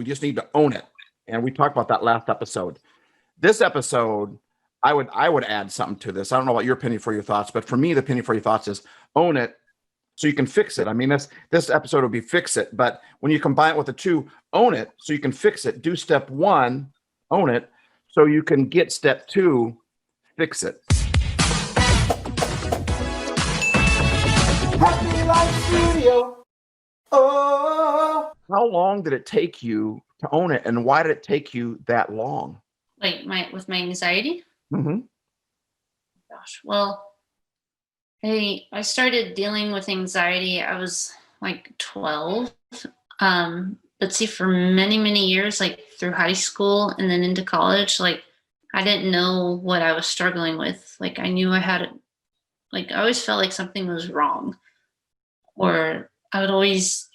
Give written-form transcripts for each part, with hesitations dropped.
We just need to own it. And we talked about that last episode. This episode, I would add something to this. I don't know about your penny for your thoughts, but for me, the penny for your thoughts is own it so you can fix it. I mean, this episode would be fix it, but when you combine it with the two, own it so you can fix it. Do step one, own it, so you can get step two, fix it. Happy Life Studio. Oh. How long did it take you to own it, and why did it take you that long? Like with my anxiety? Mm-hmm. Gosh, well, I started dealing with anxiety. I was like 12. But see, for many, many years, like through high school and then into college, like I didn't know what I was struggling with. Like I knew I had I always felt like something was wrong, or I would always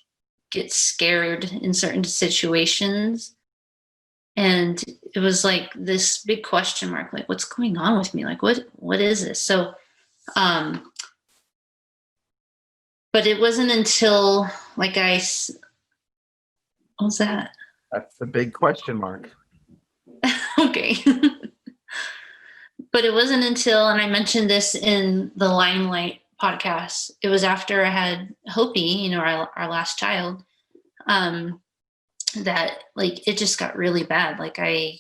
get scared in certain situations. And it was like this big question mark, like, what's going on with me? Like, what is this? So, but it wasn't until what was that? That's the big question mark. Okay. But it wasn't until, and I mentioned this in the Limelight podcast, it was after I had Hopi, our last child, that like it just got really bad. Like I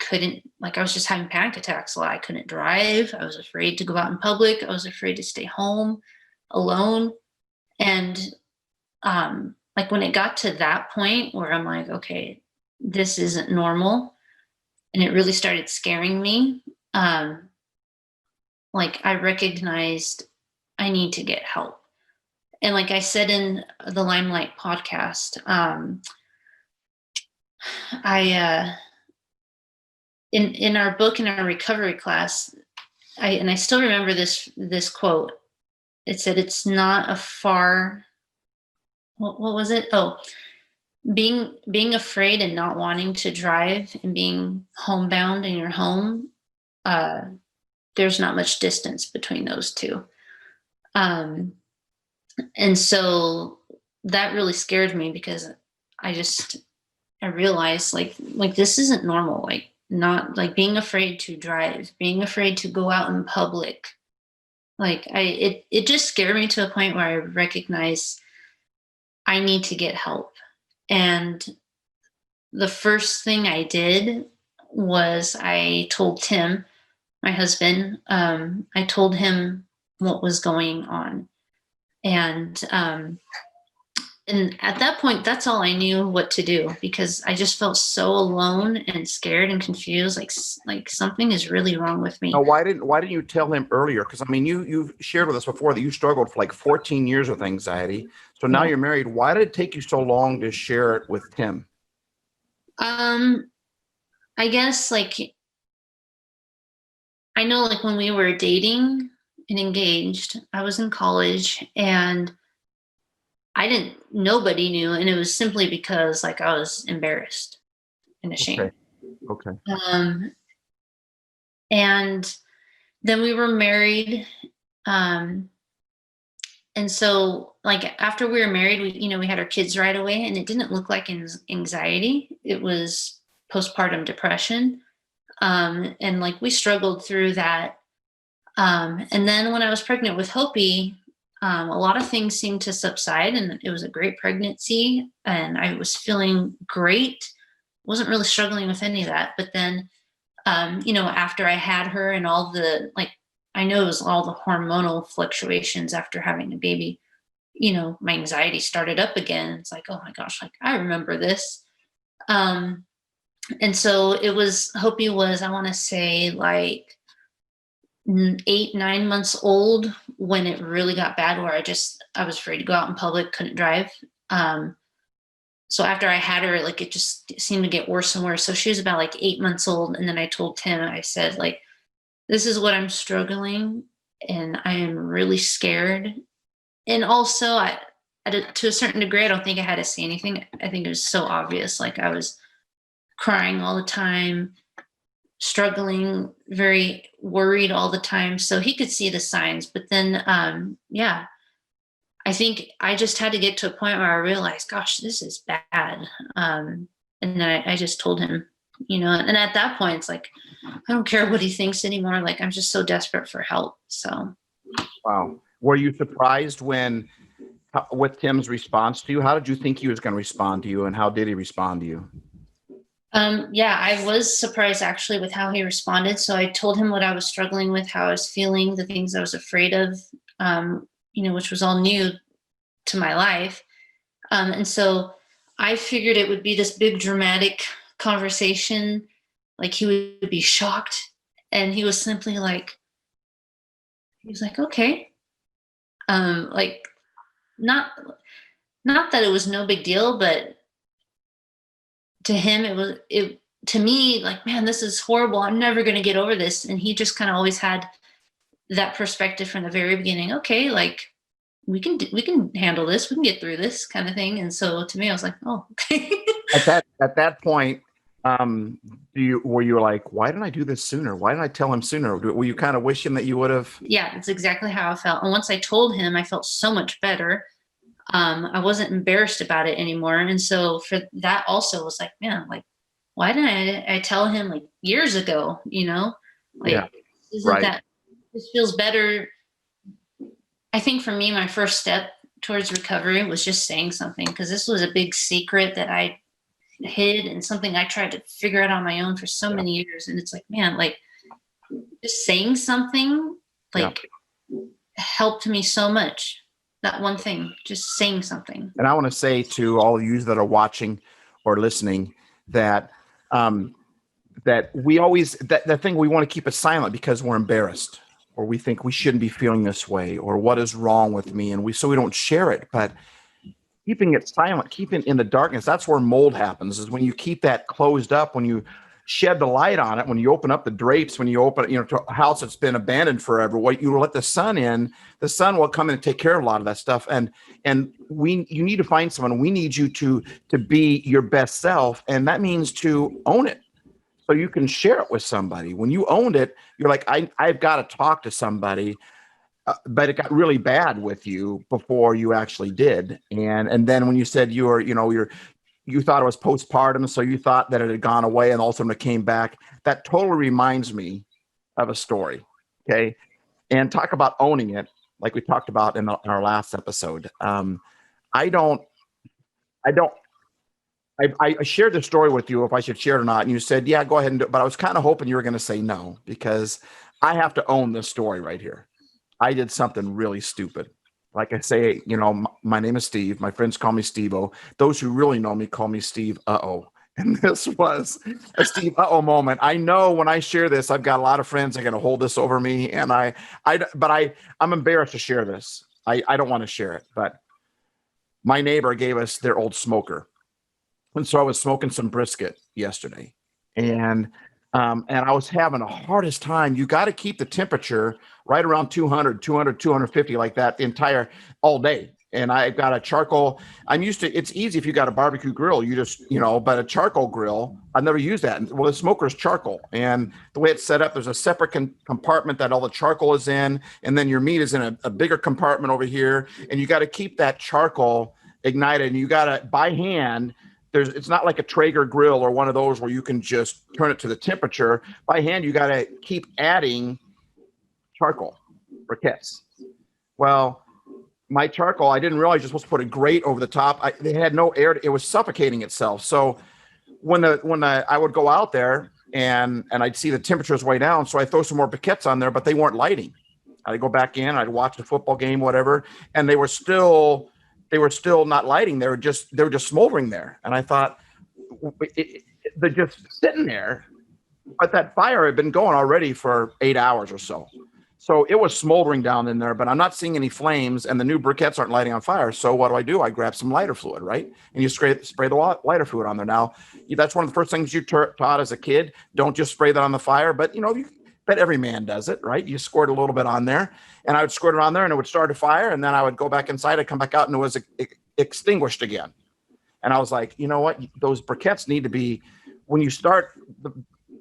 couldn't, like I was just having panic attacks a lot. I couldn't drive. I was afraid to go out in public. I was afraid to stay home alone. And like when it got to that point where I'm like, okay, this isn't normal, and it really started scaring me, like I recognized I need to get help. And like I said in the Limelight podcast, in our book, in our recovery class, I still remember this quote. It said, it's not a far, what was it? Oh, being afraid and not wanting to drive and being homebound in your home, there's not much distance between those two. And so that really scared me, because I realized like this isn't normal. Like not like being afraid to drive, being afraid to go out in public. Like it just scared me to a point where I recognized I need to get help. And the first thing I did was I told Tim, my husband, I told him what was going on. And at that point, that's all I knew what to do, because I just felt so alone and scared and confused. Like something is really wrong with me. Now, why didn't you tell him earlier? Because I mean, you've shared with us before that you struggled for like 14 years with anxiety. So now you're married. Why did it take you so long to share it with Tim? I guess like I know like when we were dating and engaged, I was in college and nobody knew. And it was simply because like I was embarrassed and ashamed. Okay. And then we were married. And so like after we were married, we had our kids right away, and it didn't look like anxiety. It was postpartum depression. And like we struggled through that. And then when I was pregnant with Hopi, a lot of things seemed to subside, and it was a great pregnancy, and I was feeling great. Wasn't really struggling with any of that. But then, after I had her and all the, like, I know it was all the hormonal fluctuations after having a baby, my anxiety started up again. It's like, oh my gosh, like I remember this. And so Hopi was, I want to say like 8-9 months old when it really got bad, where I was afraid to go out in public, couldn't drive. So after I had her, like it just seemed to get worse and worse. So she was about like 8 months old. And then I told Tim, I said, like, this is what I'm struggling, and I am really scared. And also to a certain degree, I don't think I had to say anything. I think it was so obvious. Like I was crying all the time, struggling, very worried all the time. So he could see the signs. But then, I think I just had to get to a point where I realized, gosh, this is bad. And then I just told him, and at that point, it's like, I don't care what he thinks anymore. Like, I'm just so desperate for help. So. Wow. Were you surprised with Tim's response to you? How did you think he was going to respond to you, and how did he respond to you? Yeah, I was surprised actually with how he responded. So I told him what I was struggling with, how I was feeling, the things I was afraid of, which was all new to my life. And so I figured it would be this big dramatic conversation. Like he would be shocked. And he was simply like, okay. Like not that it was no big deal, but to him, to me, like, man, this is horrible. I'm never going to get over this. And he just kind of always had that perspective from the very beginning. Okay, like we can handle this. We can get through this kind of thing. And so to me, I was like, oh, okay. At that point, were you like, why didn't I do this sooner? Why didn't I tell him sooner? Were you kind of wishing that you would have? Yeah, that's exactly how I felt. And once I told him, I felt so much better. I wasn't embarrassed about it anymore. And so for that also was like, man, like, why didn't I tell him like years ago, like, Yeah, isn't right. that, this feels better. I think for me, my first step towards recovery was just saying something, because this was a big secret that I hid and something I tried to figure out on my own for so many years. And it's like, man, like just saying something like helped me so much. That one thing, just saying something. And I want to say to all of you that are watching or listening that that we always that thing, we want to keep it silent because we're embarrassed, or we think we shouldn't be feeling this way, or what is wrong with me, and we don't share it. But keeping it silent, keeping it in the darkness, that's where mold happens, is when you keep that closed up, when you shed the light on it, when you open up the drapes, when you open, to a house that's been abandoned forever, what you let the sun in, the sun will come in and take care of a lot of that stuff. And you need to find someone. We need you to be your best self. And that means to own it, so you can share it with somebody. When you owned it, you're like, I've got to talk to somebody. But it got really bad with you before you actually did. And then when you said you thought it was postpartum, so you thought that it had gone away, and all of a sudden it came back. That totally reminds me of a story. Okay. And talk about owning it, like we talked about in our last episode. I shared the story with you, if I should share it or not. And you said, yeah, go ahead and do it. But I was kind of hoping you were going to say no, because I have to own this story right here. I did something really stupid. Like I say, my name is Steve. My friends call me Steve-O. Those who really know me call me Steve Uh-oh. And this was a Steve Uh-oh moment. I know when I share this, I've got a lot of friends that are going to hold this over me. And I'm embarrassed to share this. I don't want to share it, but my neighbor gave us their old smoker. And so I was smoking some brisket yesterday, and I was having the hardest time. You got to keep the temperature right around 200, 250, like that all day. And I've got a charcoal. It's easy if you got a barbecue grill, you just, but a charcoal grill, I've never used that. Well, the smoker is charcoal, and the way it's set up, there's a separate compartment that all the charcoal is in. And then your meat is in a bigger compartment over here. And you got to keep that charcoal ignited, and you got to, by hand, it's not like a Traeger grill or one of those where you can just turn it to the temperature. By hand, you got to keep adding charcoal briquettes. Well, my charcoal, I didn't realize you're supposed to put a grate over the top. They had no air. It was suffocating itself. So when I would go out there and I'd see the temperatures way down, so I throw some more briquettes on there, but they weren't lighting. I'd go back in, I'd watch the football game, whatever, and they were still not lighting. They were just smoldering there. And I thought, they're just sitting there, but that fire had been going already for 8 hours or so. So it was smoldering down in there, but I'm not seeing any flames, and the new briquettes aren't lighting on fire. So what do? I grab some lighter fluid, right? And you spray the lighter fluid on there. Now, that's one of the first things you taught as a kid. Don't just spray that on the fire, but bet every man does it, right? You squirt a little bit on there, and I would squirt it on there, and it would start a fire, and then I would go back inside, I'd come back out, and it was extinguished again. And I was like, you know what? Those briquettes need to be, when you start, the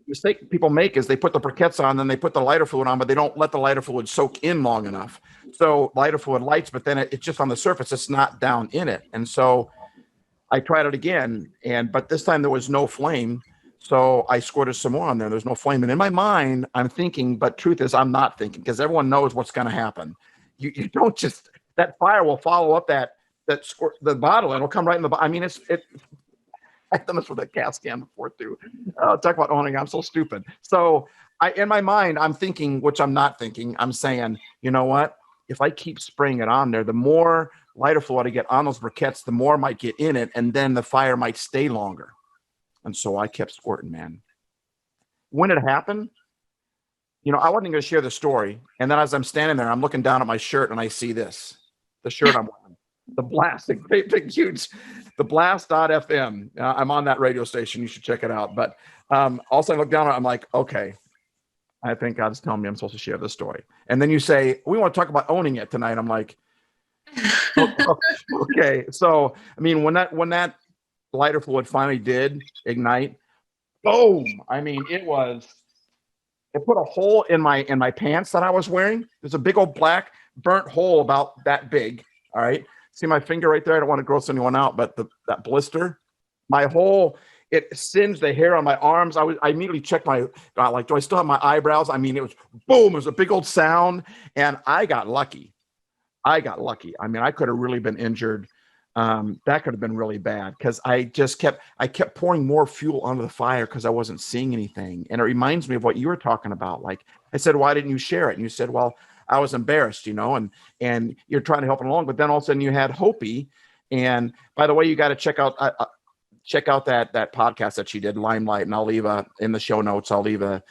mistake people make is they put the briquettes on, then they put the lighter fluid on, but they don't let the lighter fluid soak in long enough. So lighter fluid lights, but then it's just on the surface. It's not down in it. And so I tried it again, but this time there was no flame. So I squirted some more on there. There's no flame. And in my mind, I'm thinking, but truth is I'm not thinking, because everyone knows what's going to happen. You don't just, that fire will follow up that squirt, the bottle, and it'll come right in the, I mean, I've done this with a cat scan before too. Talk about owning. I'm so stupid. So in my mind, I'm thinking, which I'm not thinking, I'm saying, you know what? If I keep spraying it on there, the more lighter fluid I get on those briquettes, the more might get in it, and then the fire might stay longer. And so I kept squirting, man. When it happened, I wasn't going to share the story. And then as I'm standing there, I'm looking down at my shirt and I see this, the shirt I'm wearing, the Blast, big, huge, the Blast.fm. I'm on that radio station. You should check it out. But also I look down, I'm like, okay, I think God's telling me I'm supposed to share this story. And then you say, we want to talk about owning it tonight. I'm like, okay. So, I mean, when that lighter fluid finally did ignite, boom. I mean, it put a hole in my pants that I was wearing. There's a big old black burnt hole about that big. All right. See my finger right there? I don't want to gross anyone out, but that blister, my whole, it singed the hair on my arms. I immediately checked do I still have my eyebrows? I mean, it was boom. It was a big old sound, and I got lucky. I mean, I could have really been injured. That could have been really bad, because I kept pouring more fuel onto the fire because I wasn't seeing anything. And it reminds me of what you were talking about. Like I said, why didn't you share it? And you said, well, I was embarrassed, and you're trying to help it along. But then all of a sudden you had Hopi. And by the way, you got to check out that podcast that she did, Limelight. And I'll leave in the show notes, I'll leave the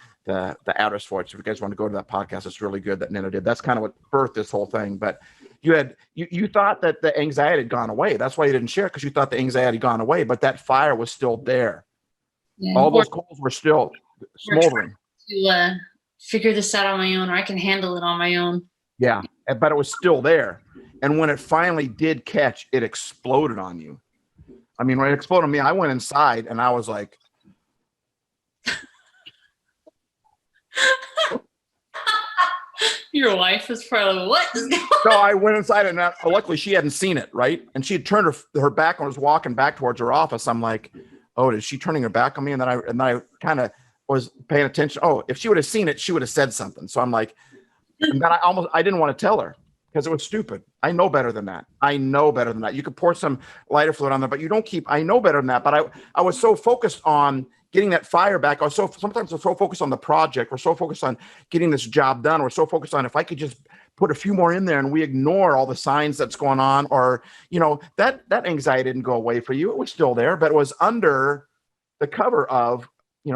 address for it. So if you guys want to go to that podcast, it's really good that Nena did. That's kind of what birthed this whole thing. But you thought that the anxiety had gone away. That's why you didn't share it, because you thought the anxiety had gone away, but that fire was still there. Yeah. All those coals were still smoldering. To figure this out on my own, or I can handle it on my own. Yeah, but it was still there. And when it finally did catch, it exploded on you. I mean, when it exploded on me, I went inside and I was like, your wife was probably, what is going on? No, I went inside, and luckily she hadn't seen it, right? And she had turned her back and was walking back towards her office. I'm like, oh, is she turning her back on me? And then I kind of was paying attention. Oh, if she would have seen it, she would have said something. So I'm like, and then I didn't want to tell her, because it was stupid. I know better than that. You could pour some lighter fluid on there, but you don't I know better than that. But I was so focused on getting that fire back. Sometimes I'm so focused on the project. We're so focused on getting this job done. We're so focused on, if I could just put a few more in there, and we ignore all the signs that's going on, or, that anxiety didn't go away for you. It was still there, but it was under the cover of, you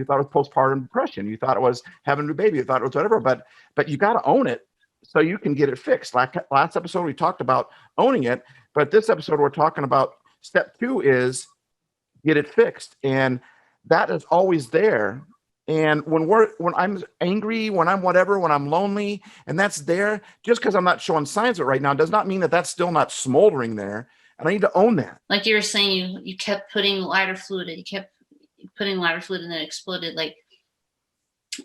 thought it was postpartum depression. You thought it was having a new baby. You thought it was whatever, but you got to own it so you can get it fixed. Like last episode, we talked about owning it, but this episode, we're talking about step 2 is get it fixed. And that is always there. And when I'm angry, when I'm whatever, when I'm lonely, and that's there, just because I'm not showing signs of it right now does not mean that that's still not smoldering there. And I need to own that. Like you were saying, you kept putting lighter fluid, and you kept putting lighter fluid, and then it exploded. Like,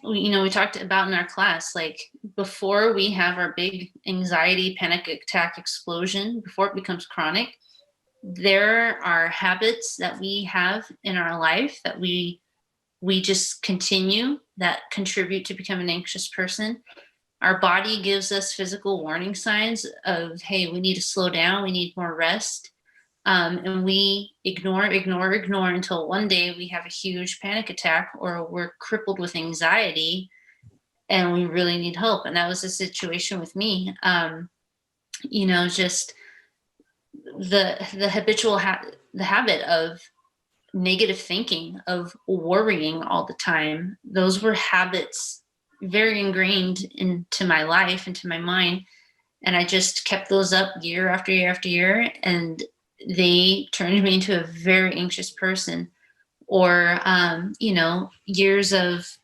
we talked about in our class, like before we have our big anxiety, panic attack explosion, before it becomes chronic, there are habits that we have in our life that we just continue that contribute to become an anxious person. Our body gives us physical warning signs of, hey, we need to slow down. We need more rest. And we ignore until one day we have a huge panic attack, or we're crippled with anxiety and we really need help. And that was the situation with me. Just the habitual the habit of negative thinking, of worrying all the time. Those were habits very ingrained into my life, into my mind. And I just kept those up year after year after year. And they turned me into a very anxious person. Or, years of,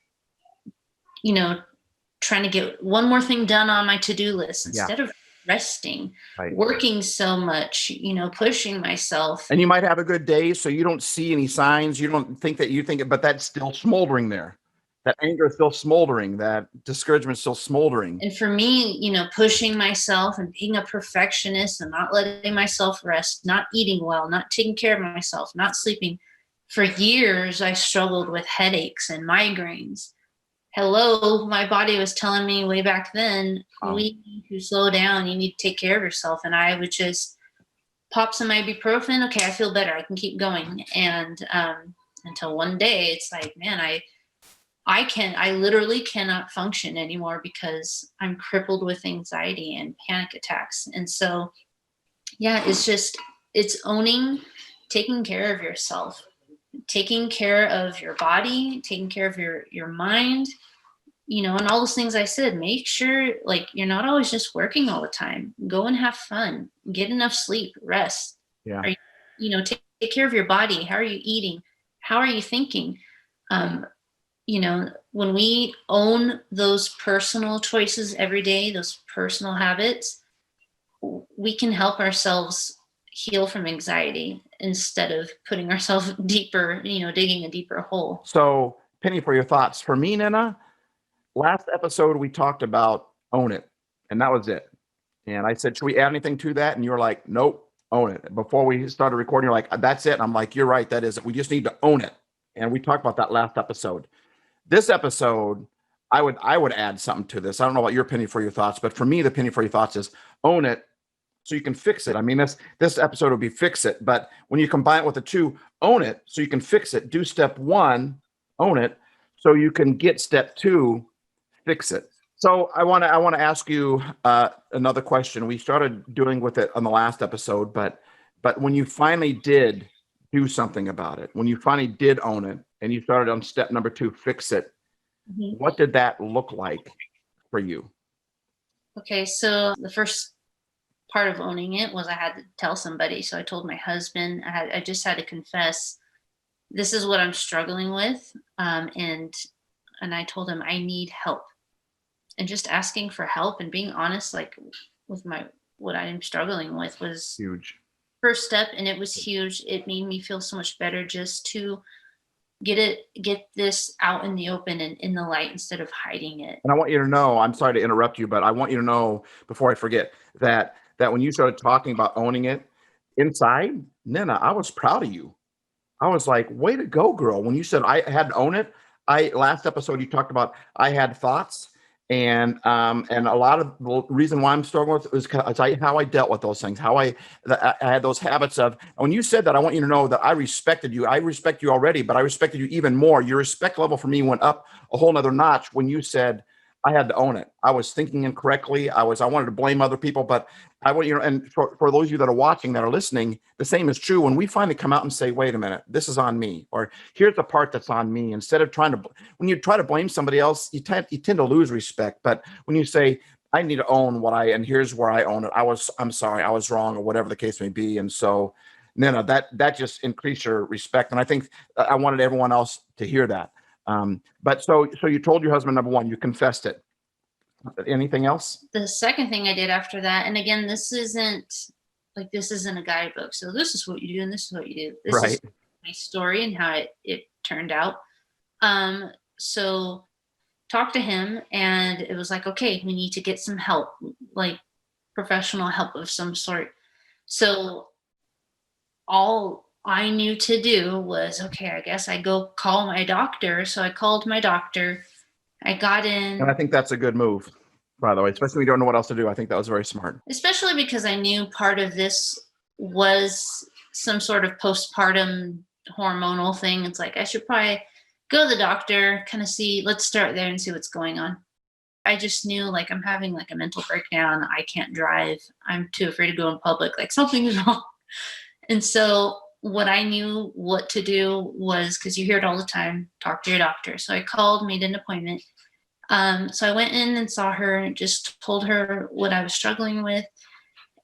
trying to get one more thing done on my to-do list instead of resting, right. Working so much, pushing myself. And you might have a good day, so you don't see any signs. You don't think that you think it, but that's still smoldering there. That anger is still smoldering. That discouragement is still smoldering. And for me, pushing myself and being a perfectionist and not letting myself rest, not eating well, not taking care of myself, not sleeping. For years, I struggled with headaches and migraines. Hello, my body was telling me way back then, we need to slow down. You need to take care of yourself. And I would just pop some ibuprofen. Okay, I feel better. I can keep going. And until one day, it's like, man, I literally cannot function anymore because I'm crippled with anxiety and panic attacks. And so, yeah, it's owning, taking care of yourself, taking care of your body, taking care of your mind, and all those things I said. Make sure like you're not always just working all the time. Go and have fun, get enough sleep, rest. Yeah. Take care of your body. How are you eating? How are you thinking? When we own those personal choices every day, those personal habits, we can help ourselves heal from anxiety instead of putting ourselves deeper, digging a deeper hole. So, Penny, for your thoughts. For me, Nena, last episode we talked about own it, and that was it. And I said, should we add anything to that? And you were like, nope, own it. Before we started recording, you're like, that's it. And I'm like, you're right, that is it. We just need to own it. And we talked about that last episode. This episode, I would add something to this. I don't know about your penny for your thoughts, but for me, the penny for your thoughts is own it so you can fix it. I mean, this episode would be fix it, but when you combine it with the two, own it so you can fix it. Do step one, own it, so you can get step two, fix it. So I want to ask you another question. We started doing with it on the last episode, but when you finally did do something about it, when you finally did own it, and you started on step number 2, fix it, what did that look like for you? Okay, so the first part of owning it was I had to tell somebody. So I told my husband. I just had to confess, this is what I'm struggling with, and I told him I need help. And just asking for help and being honest, like with what I'm struggling with, was Huge. First step, and it was huge. It made me feel so much better just to get this out in the open and in the light instead of hiding it. And I want you to know, I'm sorry to interrupt you, but I want you to know before I forget that when you started talking about owning it inside, Nena, I was proud of you. I was like, way to go, girl. When you said I had to own it, last episode you talked about I had thoughts, and a lot of the reason why I'm struggling with it was how I dealt with those things, how I had those habits of. And when you said that, I want you to know that I respected you. I respect you already, but I respected you even more. Your respect level for me went up a whole nother notch when you said I had to own it. I was thinking incorrectly. I wanted to blame other people, but I want and for those of you that are watching, that are listening, the same is true. When we finally come out and say, wait a minute, this is on me, or here's the part that's on me, instead of when you try to blame somebody else, you tend to lose respect. But when you say, I need to own and here's where I own it. I'm sorry, I was wrong, or whatever the case may be. And so, Nena, that just increased your respect. And I think I wanted everyone else to hear that. But so you told your husband, number one, you confessed it. Anything else? The second thing I did after that, and again, this isn't a guidebook. So this is what you do and this is what you do. This is my story and how it turned out. So talked to him, and it was like, okay, we need to get some help, like professional help of some sort. So all I knew to do was, okay, I guess I go call my doctor. So I called my doctor. I got in. And I think that's a good move, by the way, especially when you don't know what else to do. I think that was very smart. Especially because I knew part of this was some sort of postpartum hormonal thing. It's like, I should probably go to the doctor, kind of see, let's start there and see what's going on. I just knew, like, I'm having like a mental breakdown. I can't drive. I'm too afraid to go in public. Like, something is wrong. And so what I knew what to do was, because you hear it all the time, talk to your doctor. So I called, made an appointment. So I went in and saw her and just told her what I was struggling with.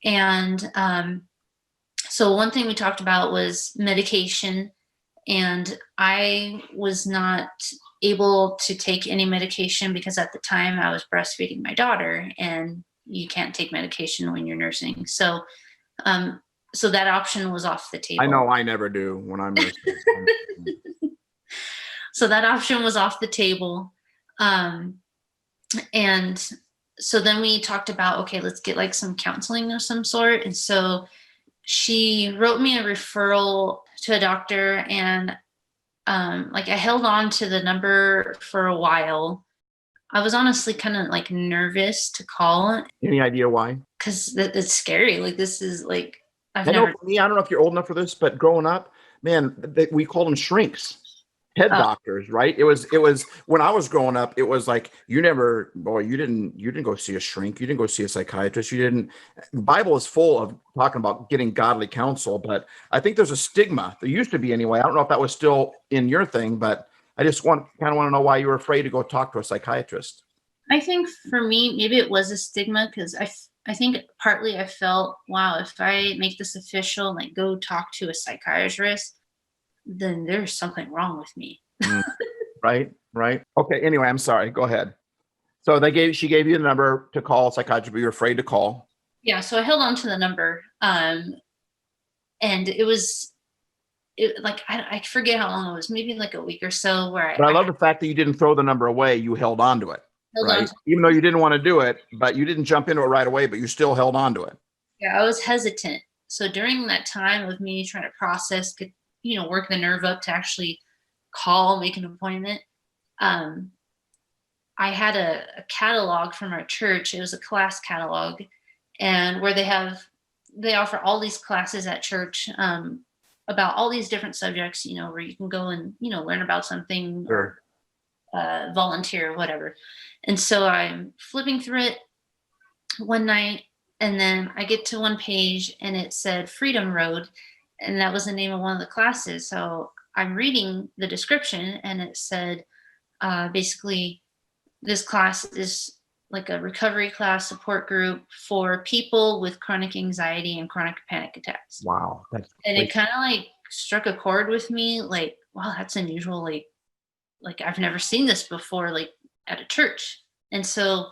And so one thing we talked about was medication. And I was not able to take any medication because at the time I was breastfeeding my daughter, and you can't take medication when you're nursing. So so that option was off the table. I know I never do when I'm nursing. So that option was off the table. And so then we talked about, okay, let's get like some counseling of some sort. And so she wrote me a referral to a doctor, and like I held on to the number for a while. I was honestly kind of like nervous to call Any idea why? because it's scary. Like this is like I've I know never. for me, I don't know if you're old enough for this, but growing up, man, we called them shrinks, head Oh. doctors, right? It was when I was growing up, it was like you didn't go see a shrink, you didn't go see a psychiatrist, you didn't. The Bible is full of talking about getting godly counsel, but I think there's a stigma. There used to be anyway. I don't know if that was still in your thing, but I just kind of want to know why you were afraid to go talk to a psychiatrist. I think for me, maybe it was a stigma because I think partly I felt, wow, if I make this official, like go talk to a psychiatrist, then there's something wrong with me. Mm, right. Okay. Anyway, I'm sorry. Go ahead. So she gave you the number to call a psychiatrist, but you're afraid to call. Yeah, so I held on to the number, and like I forget how long it was, maybe like a week or so, where But I love the fact that you didn't throw the number away. You held on to it, held on right? to. Even though you didn't want to do it, but you didn't jump into it right away, but you still held on to it. Yeah, I was hesitant. So during that time of me trying to process, work the nerve up to actually call, make an appointment, um, I had a catalog from our church. It was a class catalog, and where they offer all these classes at church, about all these different subjects, where you can go and learn about something, Sure. or volunteer or whatever. And so I'm flipping through it one night, and then I get to one page and it said Freedom Road, and that was the name of one of the classes. So I'm reading the description, and it said, basically, this class is like a recovery class support group for people with chronic anxiety and chronic panic attacks. Wow. And it kind of like struck a chord with me, like, wow, that's unusual. Like I've never seen this before, like at a church. And so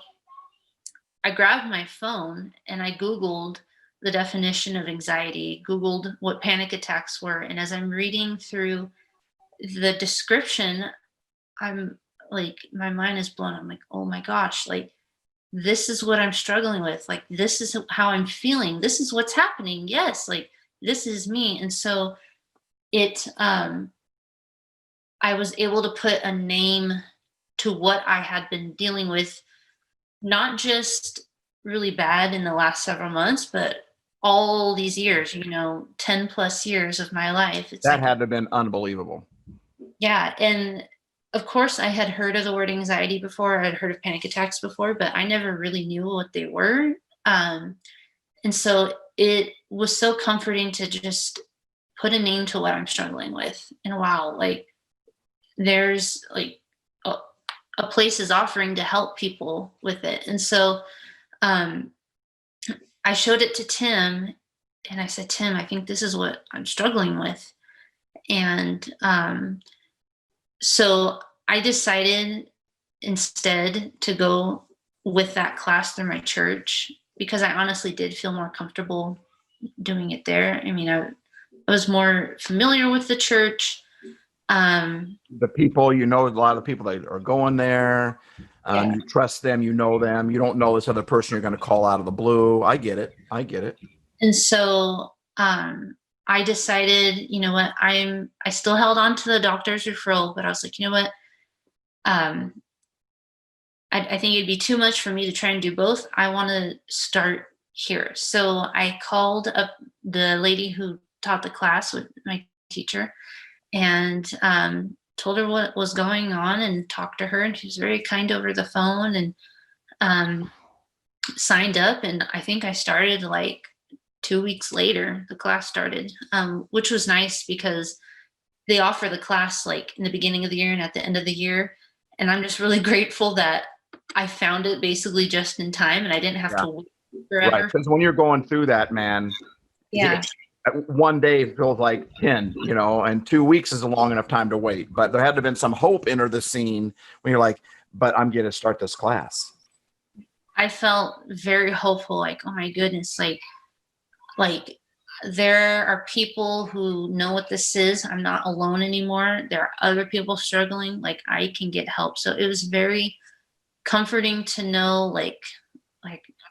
I grabbed my phone and I Googled the definition of anxiety, Googled what panic attacks were. And as I'm reading through the description, I'm like, my mind is blown. I'm like, oh my gosh, like this is what I'm struggling with. Like, this is how I'm feeling. This is what's happening. Yes. Like this is me. And so I was able to put a name to what I had been dealing with, not just really bad in the last several months, but all these years, 10 plus years of my life. That had to have been unbelievable. Yeah. And of course, I had heard of the word anxiety before. I had heard of panic attacks before, but I never really knew what they were. And so it was so comforting to just put a name to what I'm struggling with. And wow, like there's like a place is offering to help people with it. And so I showed it to Tim, and I said, Tim, I think this is what I'm struggling with. And so I decided instead to go with that class through my church, because I honestly did feel more comfortable doing it there. I mean, I was more familiar with the church. The people, a lot of people that are going there. Yeah. You trust them, them. You don't know this other person you're going to call out of the blue. I get it. And so I decided, what, I still held on to the doctor's referral, but I was like, you know what? I think it'd be too much for me to try and do both. I want to start here. So I called up the lady who taught the class with my teacher, and told her what was going on and talked to her. And she was very kind over the phone, and signed up. And I think I started like 2 weeks later, the class started, which was nice because they offer the class like in the beginning of the year and at the end of the year. And I'm just really grateful that I found it basically just in time and I didn't have to wait forever. Right. Because when you're going through that, man, Yeah. one day feels like 10, and 2 weeks is a long enough time to wait. But there had to have been some hope enter the scene when you're like, but I'm going to start this class. I felt very hopeful, like, oh my goodness, like there are people who know what this is. I'm not alone anymore. There are other people struggling. Like, I can get help. So it was very comforting to know, like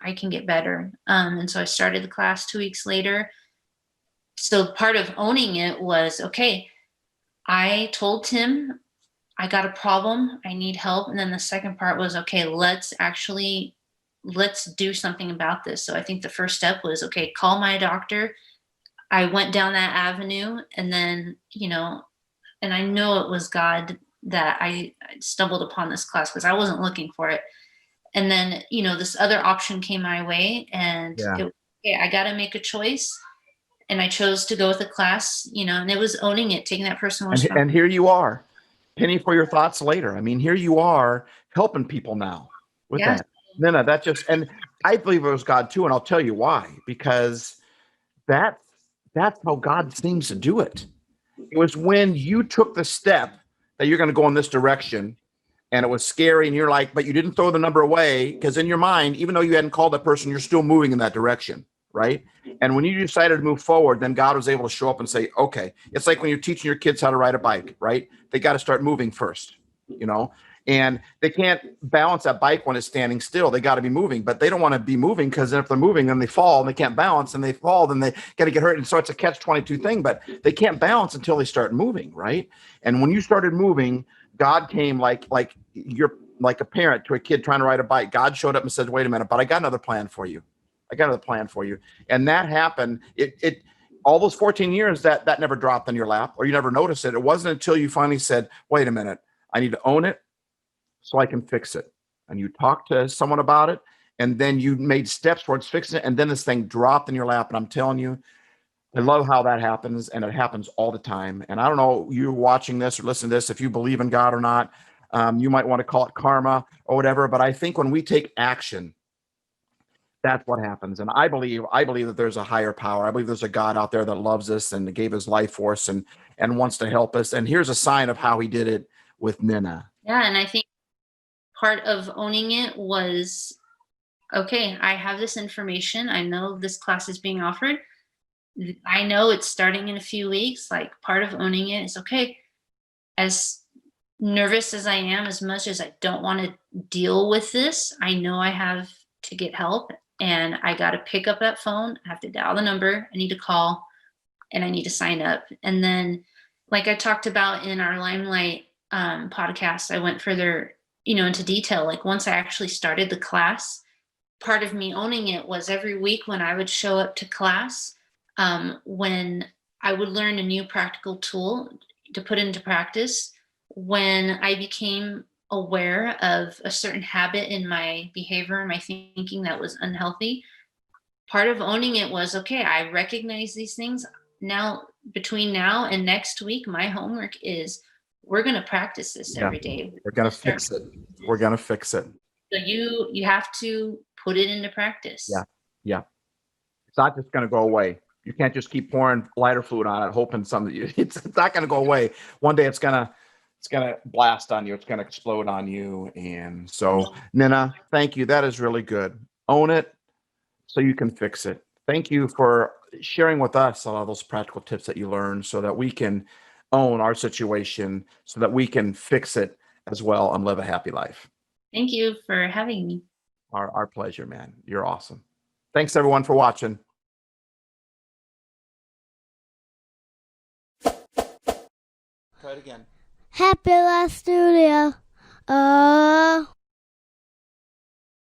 I can get better. And so I started the class 2 weeks later. So part of owning it was, okay, I told Tim I got a problem, I need help. And then the second part was, okay, let's do something about this. So I think the first step was, okay, call my doctor. I went down that avenue, and then, and I know it was God that I stumbled upon this class, because I wasn't looking for it. And then, this other option came my way, and Yeah. okay, I got to make a choice. And I chose to go with a class, and it was owning it, taking that personal And responsibility. here you are, penny for your thoughts later. I mean, here you are helping people now with Yeah. that. No, that just, and I believe it was God too, and I'll tell you why. Because that's how God seems to do it. It was when you took the step that you're going to go in this direction, and it was scary, and you're like, but you didn't throw the number away, because in your mind, even though you hadn't called that person, you're still moving in that direction, right? And when you decided to move forward, then God was able to show up and say, okay. It's like when you're teaching your kids how to ride a bike, right? They got to start moving first, and they can't balance that bike when it's standing still. They got to be moving, but they don't want to be moving, because if they're moving and they fall and they can't balance and they fall, then they got to get hurt. And so it's a catch-22 thing, but they can't balance until they start moving, right? And when you started moving, God came like you're like a parent to a kid trying to ride a bike. God showed up and said, wait a minute, but I got another plan for you. And that happened. It all those 14 years that never dropped in your lap, or you never noticed it. It wasn't until you finally said, wait a minute, I need to own it so I can fix it. And you talked to someone about it, and then you made steps towards fixing it. And then this thing dropped in your lap. And I'm telling you, I love how that happens, and it happens all the time. And I don't know, you watching this or listening to this, if you believe in God or not. You might want to call it karma or whatever, but I think when we take action, that's what happens. And I believe that there's a higher power. I believe there's a God out there that loves us and gave his life for us, and wants to help us. And here's a sign of how he did it with Nina. Yeah. And I think part of owning it was, okay, I have this information. I know this class is being offered. I know it's starting in a few weeks. Like, part of owning it is, okay, as nervous as I am, as much as I don't want to deal with this, I know I have to get help, and I got to pick up that phone. I have to dial the number. I need to call, and I need to sign up. And then, like I talked about in our Limelight podcast, I went further, into detail. Like, once I actually started the class, part of me owning it was every week when I would show up to class, when I would learn a new practical tool to put into practice, when I became aware of a certain habit in my behavior, my thinking that was unhealthy, part of owning it was, okay, I recognize these things. Now, between now and next week, my homework is, we're going to practice this Yeah, every day. we're gonna fix it. We're gonna fix it. So you have to put it into practice. Yeah, yeah. It's not just gonna go away. You can't just keep pouring lighter fluid on it, hoping something. It's not gonna go away. One day it's gonna blast on you. It's gonna explode on you. And so, Nina, thank you. That is really good. Own it so you can fix it. Thank you for sharing with us all of those practical tips that you learned, so that we can own our situation, so that we can fix it as well and live a happy life. Thank you for having me. Our pleasure, man. You're awesome. Thanks everyone for watching. Try it again. Happy Life Studio. Oh.